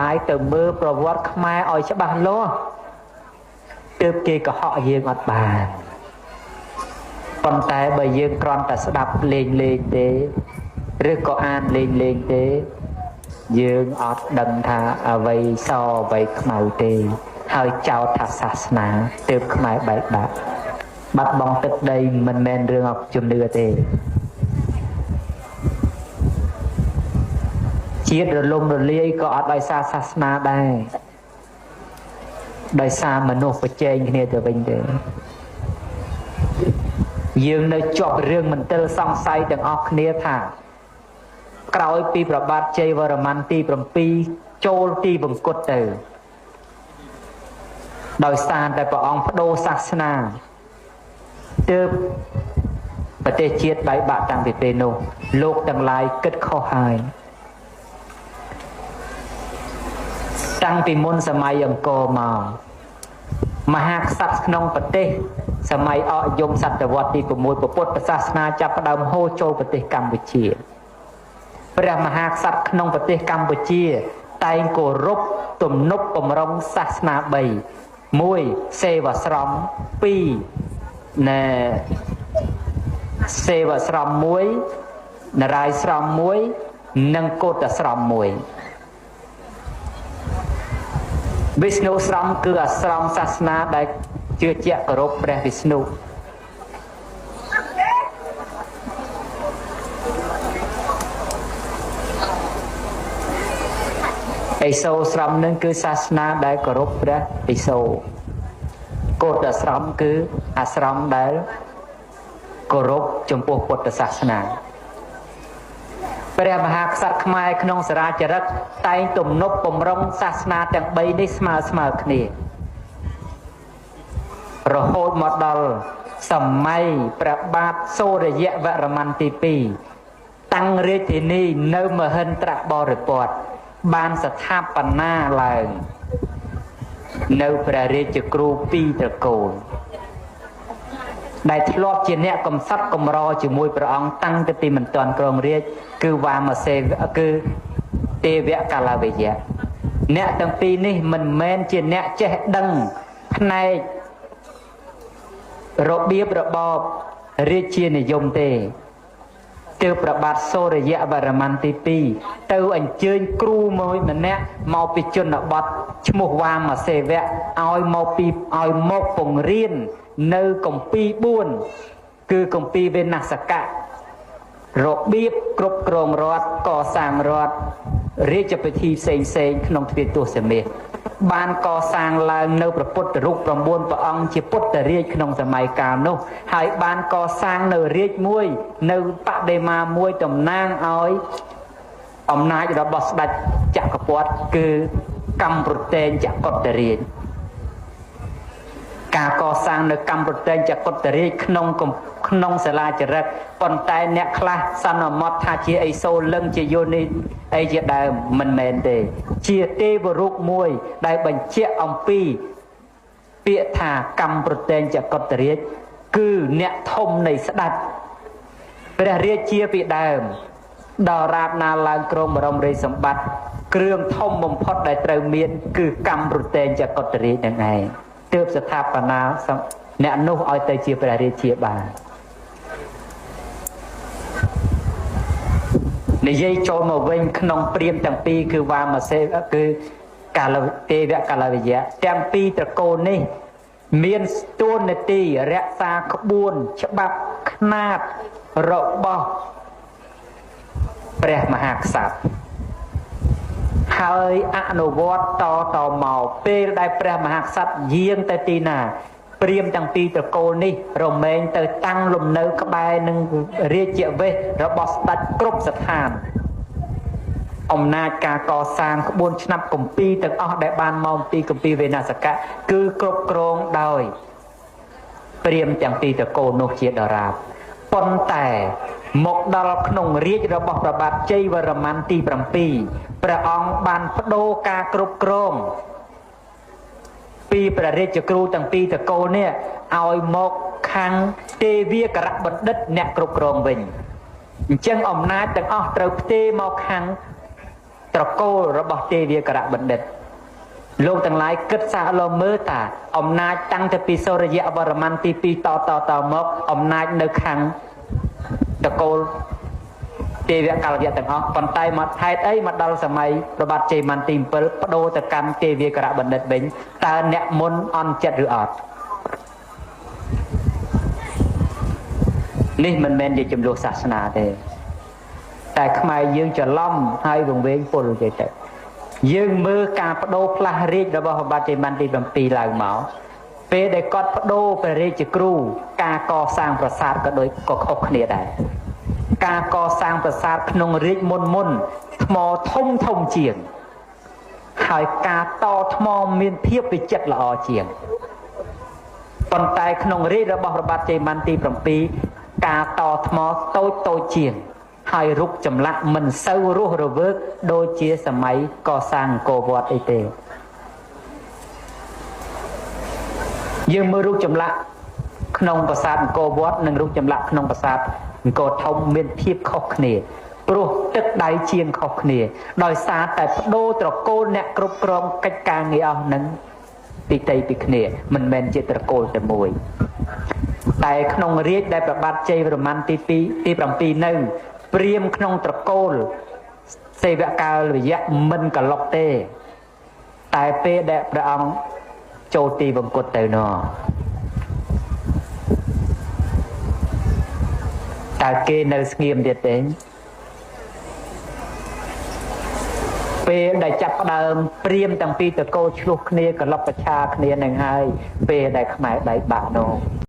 ឡាយទៅមើលប្រវត្តិខ្មែរឲ្យច្បាស់លាស់ទើបគេកុហកយើងអត់បានប៉ុន្តែបើយើងគ្រាន់តែស្ដាប់លេងទេឬក៏អានលេងទេយើងអត់ដឹងថាអ្វីសអ្វីខ្មៅទេហើយចោទថាសាសនាទើបខ្មែរបែកបាក់បាត់បង់ទឹកដីមិនមែនរឿងជំនឿទេជាតិរលំរលាយក៏អត់ដោយសារសាសនាដែរដោយសារមនុស្សប្រជែងគ្នាទៅវិញទេយើងនៅជាប់រឿងមន្ទិលសង្ស័យទាំងអស់គ្នាថាក្រោយពីព្រះបាទជ័យវរ្ម័នទី7ចូលទីបង្គត់ទៅដោយសារតែព្រះអង្គបដូរសាសនាទើបប្រទេសជាតិបែកបាក់តាំងពីពេលនោះលោកទាំងឡាយគិតខុសហើយតាំងពីមុនសម័យអង្គរមកមហាក្សត្រក្នុងប្រទេសសម័យអកយមសតវត្សទី6ពុទ្ធសាសនាចាប់ផ្ដើមហូរចូលប្រទេសកម្ពុជាព្រះមហាក្សត្រក្នុងប្រទេសកម្ពុជាតែងគោរពទំនប់បំរុងសាសនា3 1សេវស្រម2ណែសេវស្រម1នរាយស្រម1និងកោតស្រម1វិស្ណុស្រមគឺអាស្រមសាសនាដែលជឿជាក់គោរពព្រះវិស្ណុឥសូរស្រមនឹងគឺសាសនាដែលគោរពព្រះឥសូរកោតស្រមគឺអាស្រមដែលគោរពចំពោះពុទ្ធសាសនាព្រះមហាក្សត្រខ្មែរក្នុងសរាជរិកតែងទំនប់បំរុងសាសនាទាំង3នេះស្មើគ្នារហូតមកដល់សម័យព្រះបាទសូរ្យវរ្ម័នទី2តាំងរាជធានីនៅមហិន្ទ្របរិពតបានស្ថាបនាឡើងនៅព្រះរាជគ្រូ2ត្រកូលដែលធ្លាប់ជាអ្នកកំសត់កំរជាមួយព្រះអង្គតាំងពីទីមិនទាន់គ្រងរាជគឺវាមសេគឺទេវកាលវយៈអ្នកទាំងពីរនេះមិនមែនជាអ្នកចេះដឹងផ្នែករបៀបរបបរាជានិយមទេទើបព្រះបាទសូរ្យវរ្ម័នទី2ទៅអញ្ជើញគ្រូមួយម្នាក់មកពីជនបទឈ្មោះវាមសេវៈឲ្យមកពង្រៀននៅគម្ពីរ4គឺគម្ពីរវេនស្សកៈរបៀបគ្រប់គ្រងរដ្ឋកសាងរដ្ឋរាជពិធីផ្សេងក្នុងទ្វារទសមាសបានកសាងឡើងនៅព្រះពុទ្ធរូប9ព្រះអង្គជាពុទ្ធរាជក្នុងសម័យកាលនោះហើយបានកសាងនៅរាជមួយនៅបដិមាមួយតំណាងឲ្យអំណាចរបស់ស្ដេចចក្រពត្តិគឺកម្ពុជាប្រទេសចក្រពត្តិរាជការកសាងនៅកម្ពុជាប្រទេសចក្រពត្តិរាជក្នុងសាលាចរិកប៉ុន្តែអ្នកខ្លះសន្មតថាជាអីសូរលឹងជាយោនីអីជាដើមមិនមែនទេជាទេវរូបមួយដែលបញ្ជាក់អំពីពាក្យថាកម្ពុជាប្រទេសចក្រពត្តិរាជគឺអ្នកធំនៃស្ដេចព្រះរាជាពីដើមដល់រាបណាឡើងគ្រងបរមរាជសម្បត្តិគ្រឿងធំបំផុតដែលត្រូវមានគឺកម្ពុជាប្រទេសចក្រពត្តិរាជនឹងឯងទើបស្ថាបនាអ្នកនោះឲ្យទៅជាព្រះរាជាបាននិយាយចូលមកវិញក្នុងព្រាហ្មណ៍ទាំងពីរគឺវាមសេគឺកាលទេវកាលវយៈទាំងពីរត្រកូលនេះមានតួនាទីរក្សាក្បួនច្បាប់ខ្នាតរបស់ព្រះមហាក្សត្រហើយអនុវត្តតមកពេលដែលព្រះមហាក្សត្រយាងទៅទីណាព្រាហ្មណ៍ទាំងពីរត្រកូលនេះរមែងទៅតាំងលំនៅក្បែរនឹងរាជវេះរបស់ស្ដេចគ្រប់ស្ថានអំណាចការកសាងក្បួនឆ្នាប់គម្ពីរទាំងអស់ដែលបានមកពីគម្ពីរវេនស្សកៈគឺគ្រប់គ្រងដោយព្រាហ្មណ៍ទាំងពីរត្រកូលនោះជាដរាបប៉ុន្តែមកដល់ក្នុងរាជរបស់ព្រះបាទជ័យវរ្ម័នទី7ព្រះអង្គបានបដូរការគ្រប់គ្រងពីព្រះរាជគ្រូទាំងពីរត្រកូលនេះឲ្យមកខាងទេវាករៈបណ្ឌិតអ្នកគ្រប់គ្រងវិញអញ្ចឹងអំណាចទាំងអស់ត្រូវផ្ទេរមកខាង ត្រកូលរបស់ទេវាករៈបណ្ឌិតលោកទាំងឡាយគិតសាកឡមើលតាអំណាចតាំងពីសូរ្យវរ្ម័នទី2តមកអំណាចនៅខាងត្រកូលទេវកលយៈទាំងអស់ប៉ុន្តែមកហេតុអីមកដល់សម័យប្របាទជ័យមន្ទី7បដូរទៅកាន់ទេវាករៈបណ្ឌិតវិញតើអ្នកមុនអន់ចិត្តឬអត់នេះមិនមែនជាចំនួនសាសនាទេតែខ្មែរយើងច្រឡំហើយវង្វេងពលចេះទៅយើងមើលការបដូរផ្លាស់រាជរបស់ព្រះបាទជ័យមន្ទី7ឡើងមកពេលដែលគាត់បដូរព្រះរាជគ្រូការកសាងប្រាសាទក៏ដូចក៏ខុសគ្នាដែរការកសាងប្រាសាទក្នុងរាជមុនថ្មធំជាងហើយការតថ្មមានភាពវិចិត្រល្អជាងប៉ុន្តែក្នុងរាជរបស់ព្រះបាទជ័យមន្ទី7ការតថ្មតូចជាងហើយរូបចម្លាក់មិនសូវរស់រវើកដូចជាសម័យកសាងអង្គរវត្តអីទេយើងមើលរូបចម្លាក់ក្នុងប្រាសាទអង្គរវត្តនិងរូបចម្លាក់ក្នុងប្រាសាទអង្គរធំមានភាពខុសគ្នាព្រោះទឹកដៃជាងខុសគ្នាដោយសារតែបដូរត្រកូលអ្នកគ្រប់គ្រងកិច្ចការងារអស់នឹងពីគ្នាមិនមែនជាត្រកូលតែមួយតែក្នុងរាជដែលព្រះបាទជ័យវរ្ម័នទី7នៅព្រាមក្នុងត្រកូលសេវកាលវយៈមិនកឡុកទេតែពេលដែលព្រះអង្គចូលទីបង្គត់ទៅនោះតើគេនៅស្ងៀមទៀតទេពេលដែលចាប់ផ្ដើមព្រាមទាំងពីរត្រកូលឆ្លោះគ្នាកឡុកប្រឆាគ្នានឹងហើយពេលដែលខ្មែរដៃបាក់នោះ